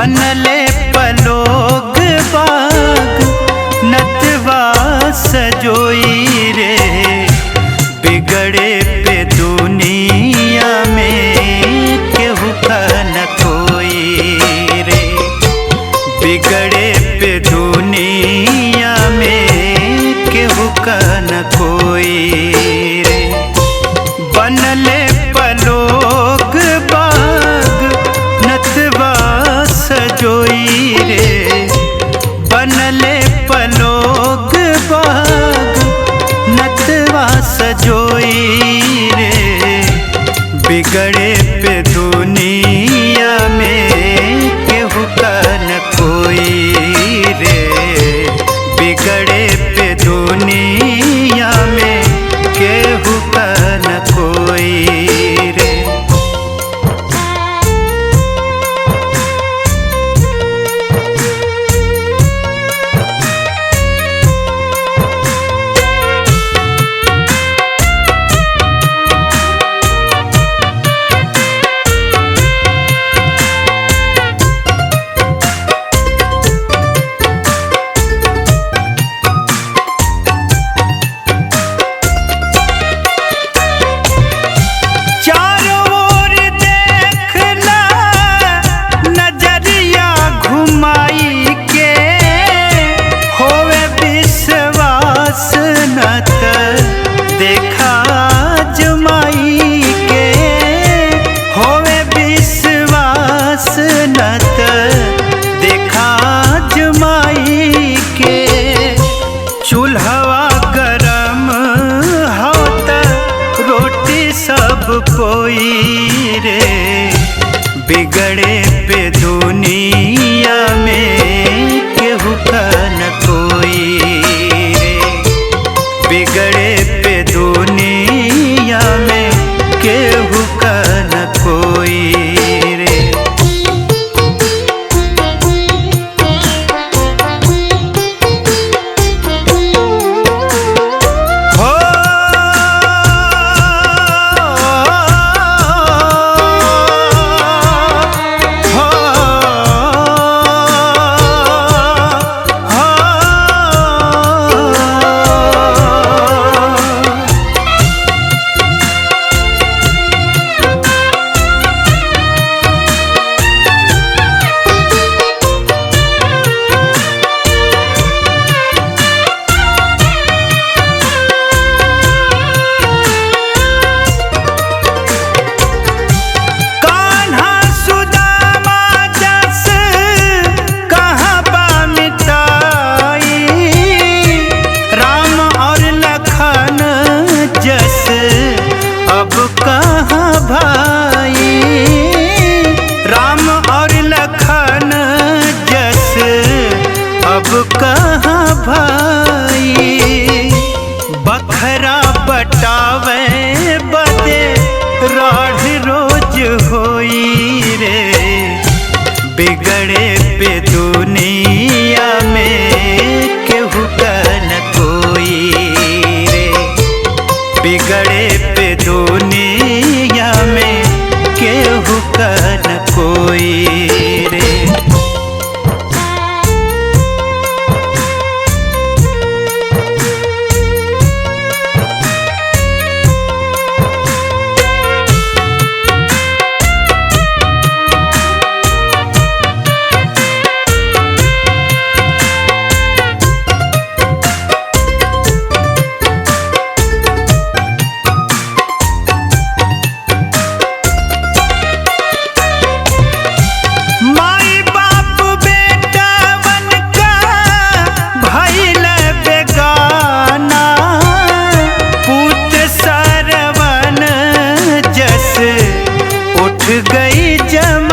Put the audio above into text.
बनले पलोग बाग नतवा सजोई रे। बिगड़े पे दुनिया में केहू का न कोई रे। बिगड़े पे दुनिया में केहू का न कोई रे। बनले पलोग बाग नतवा सजोई रे। बनले पलोग बाग नतवा सजोई रे। बिगड़े पे दुनिया में केहू का न कोई रे। बिगड़े पे दुनिया में केहू का न कोई रे। चूल्हवा गरम होता रोटी सब पोई रे। बिगड़े पे दुनिया में केहू का न कोई रे। बिगड़े पे दुनिया में केहू का न कोई रे। अब कहाँ भाई राम और लखन जस अब कहाँ भाई। बखरा बटावे बदे राढ़ रोज होई रे। बिगड़े पे दुनिया में केहू का न कोई रे। बिगड़े पे दुनिया में केहू का न कोई रे। उठ गई जम